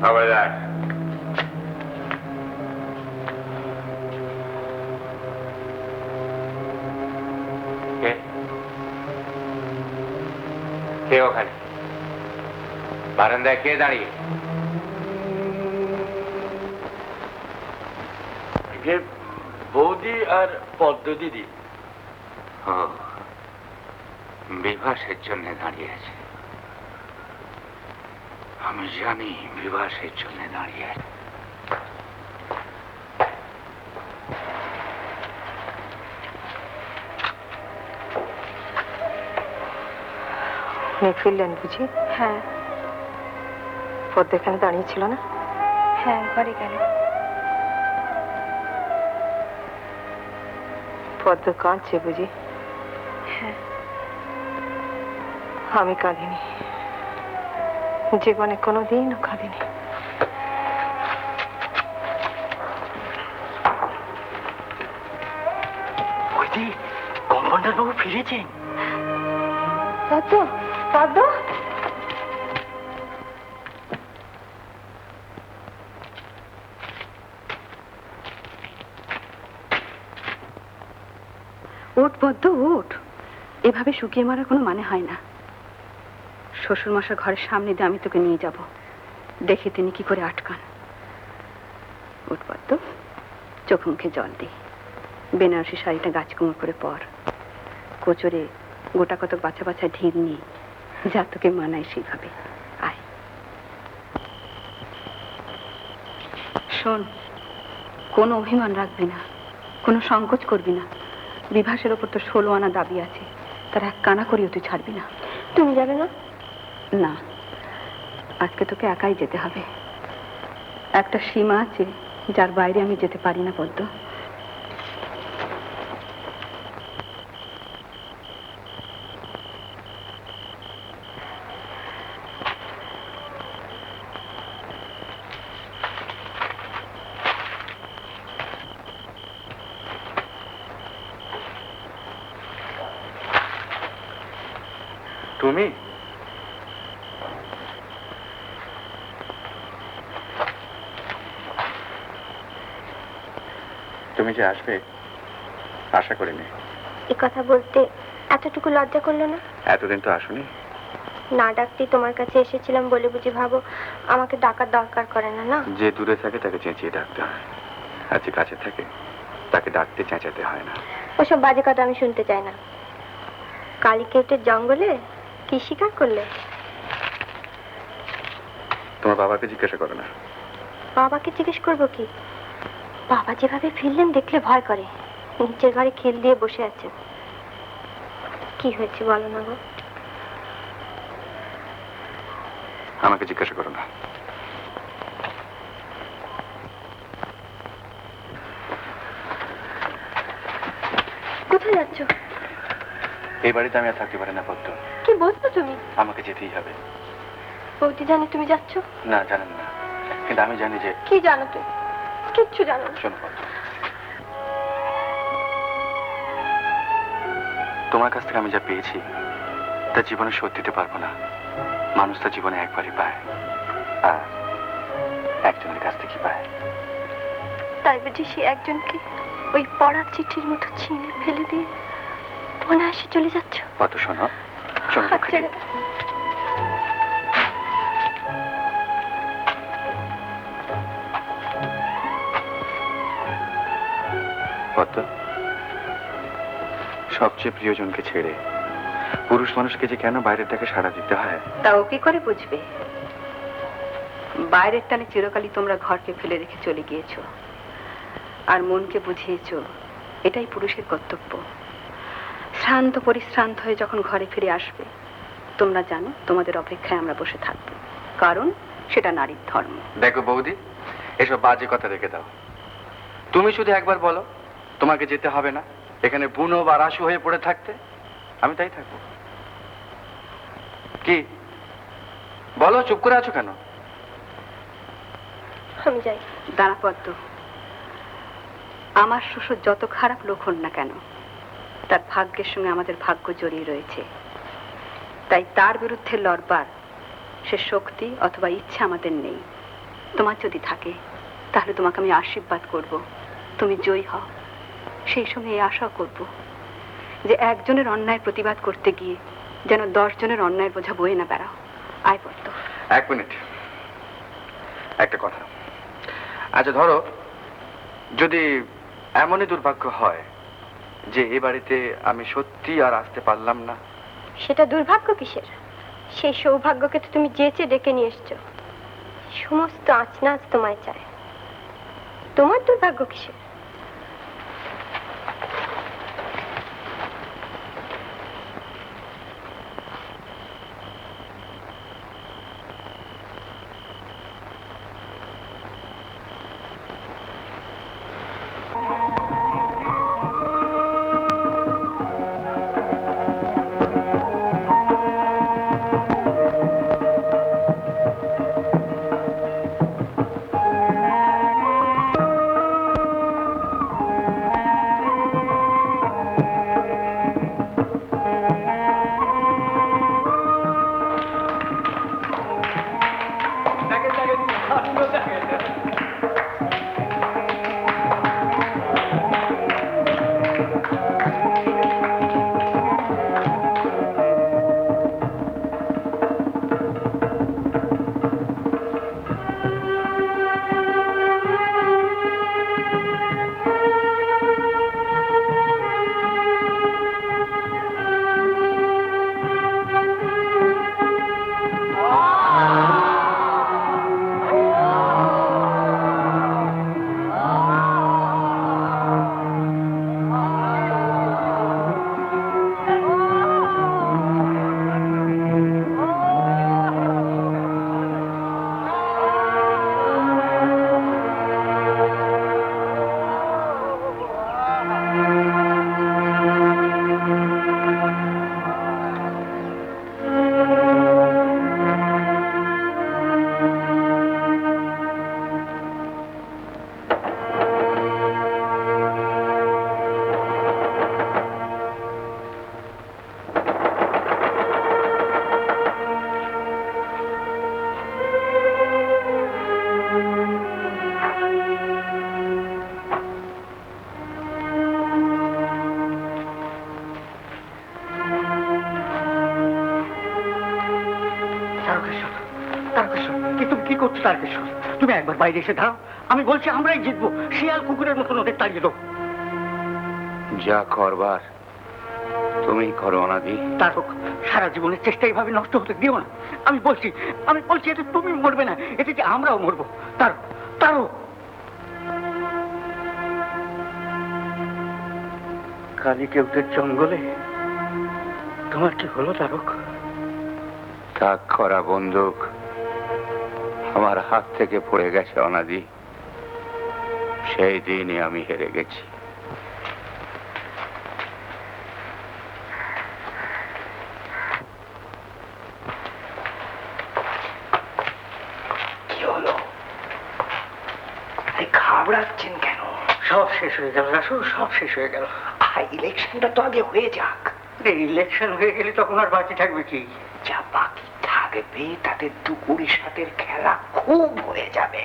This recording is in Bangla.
খবরদার। কে ওখানে? বারান্দায় কে দাঁড়িয়ে? বৌদি আর পদ্ম দিদি। বিভাসের জন্য দাঁড়িয়ে আছে। আমি জানি বিভাসের জন্য দাঁড়িয়ে আছে। ফিরলেন বুঝি? হ্যাঁ। পদ্ম এখানে দাঁড়িয়েছিল না? হ্যাঁ, ঘরে গেল। পদ্ম কাঁদছে বুঝি? হ্যাঁ। আমি কাঁদিনি, জীবনে কোনোদিনও কাঁদিনি। কম্পাউন্ডার বাবু ফিরেছেন। পদ্ম, পদ্ম, ওঠ পদ্ম, ওঠ। এভাবে শুকিয়ে মারার কোনো মানে হয় না। শ্বশুর মশার ঘরের সামনে দিয়ে আমি তোকে নিয়ে যাব, দেখে তিনি কি করে আটকান। ওঠ পদ্ম, চোখ মুখে জল দি। বেনারসি শাড়িটা গাছ কুমোর করে পর। কোচরে গোটা কত বাছা বাছা ঢিল নিয়ে যা তোকে মানায় সেইভাবে আয়। শোন, কোনো অভিমান রাখবি না, কোনো সংকোচ করবি না। বিভাসের ওপর তো 16 আনা দাবি আছে, তার এক কানা করিও তুই ছাড়বি না। তুমি যাবে না? না, আজকে তোকে একাই যেতে হবে। একটা সীমা আছে যার বাইরে আমি যেতে পারি না পদ্ম। তুমি? তুমি যে আসবে আশা করিনি। এ কথা বলতে এতটুকু লজ্জা করলো না? এতদিন তো আসুনি। না ডাকতেই তোমার কাছে এসেছিলাম বলে বুঝি ভাবো আমাকে ডাকার দরকার করে না? না, যে দূরে থাকে তাকে চেঁচিয়ে ডাকতে হয়, আর যে কাছে থাকে তাকে ডাকতে চেঁচাতে হয় না। ওসব বাজে কথা আমি শুনতে চাই না। কালিকেটের জঙ্গলে কি শিকার করলে? তোমার বাবাকে জিজ্ঞাসা করো না। বাবাকে জিজ্ঞেস করবো কি? বাবা যেভাবে ফিরলেন দেখলে ভয় করে। নিচের ঘরে খেল দিয়ে বসে আছে। কি হয়েছে বলো না গো? আমাকে জিজ্ঞাসা করো না। কোথায় যাচ্ছ? এই বাড়িতে আমি আর থাকতে পারি না পদ্ম। কি বলছো তুমি? আমাকে যেতেই হবে। বৌদি জানে তুমি যাচ্ছ? না, জানেন না, কিন্তু আমি জানি যে। কি জানো তুমি? কিচ্ছু জানো না। শোনো পদ্ম, তোমার কাছ থেকে আমি যা পেয়েছি তা জীবনে শোধ দিতে পারবো না। মানুষ তা জীবনে একবারই পায়, আর একজনের কাছ থেকে পায়। তাই বুঝি সে একজনকে ওই পড়া চিঠির মতো ছিঁড়ে ফেলে দিয়ে অনায়াসে চলে যাচ্ছ? কত শোনো, শোনো পদ্ম, সবচেয়ে প্রিয়জনকে ছেড়ে পুরুষ মানুষকে যে কেন বাইরের টাকে সাড়া দিতে হয় তা ও কি করে বুঝবে? বাইরের টানে চিরকালই তোমরা ঘরকে ফেলে রেখে চলে গিয়েছো, আর মনকে বুঝিয়েছো এটাই পুরুষের কর্তব্য। শ্রান্ত পরিশ্রান্ত হয়ে যখন ঘরে ফিরে আসবে তোমরা জানো তোমাদের অপেক্ষায় আমরা বসে থাকবো, কারণ সেটা নারীর ধর্ম। দেখো বৌদি, এসব বাজে কথা রেখে দাও। তুমি শুধু একবার বলো তোমাকে যেতে হবে না, এখানে বুনো বা রাসু হয়ে পড়ে থাকতে, আমি তাই থাকবো। কি বলো, চুপ করে আছো কেন? আমি যাই। দাঁড়া পদ্ম, আমার শ্বশুর যত খারাপ লোক হন না কেন তার ভাগ্যের সঙ্গে আমাদের ভাগ্য জড়িয়ে রয়েছে, তাই তার বিরুদ্ধে লড়বার সে শক্তি অথবা ইচ্ছা আমাদের নেই। তোমার যদি থাকে তাহলে তোমাকে আমি আশীর্বাদ করব, তুমি জয়ী হও। সেই সঙ্গে এই আশাও করব যে একজনের অন্যায় প্রতিবাদ করতে গিয়ে যেন 10 জনের অন্যায়ের বোঝা বয়ে না বেড়াও। আয় পদ্ম। এক মিনিট, একটা কথা। আচ্ছা ধরো, যদি এমনই দুর্ভাগ্য হয় যে এ বাড়িতে আমি সত্যি আর আসতে পারলাম না। সেটা দুর্ভাগ্য কিসের? সেই সৌভাগ্যকে তো তুমি যেচে ডেকে নিয়ে এসছো। সমস্ত আঁচনাচ তোমায় চায়, তোমার দুর্ভাগ্য কিসের? তুমি একবার বাইরে এসে দাও। আমি বলছি আমরাই জিতবো, শিয়াল কুকুরের মতন ওদের তাড়িয়ে দেবো। যা করবার তুমি করো অনাদি। তারক, সারা জীবনের চেষ্টা এইভাবে নষ্ট হতে দিও না। আমি বলছি এতে তুমি মরবে না, এতে যে আমরাও মরবো। তারক, তারক। কালিকেউটের জঙ্গলে তোমার কি হলো তারক? তাক করা বন্দুক আমার হাত থেকে পড়ে গেছে অনাদি। সেই দিনই আমি হেরে গেছি। কি হলো? ঘাবড়াচ্ছেন কেন? সব শেষ হয়ে গেল রাসু, সব শেষ হয়ে গেল। ইলেকশনটা তো আগে হয়ে যাক। ইলেকশন হয়ে গেলে তখন আর বাকি থাকবে কি? যা বাকি থাকবে তাতে 2 কোটি 7-এর খেলা খুব হয়ে যাবে।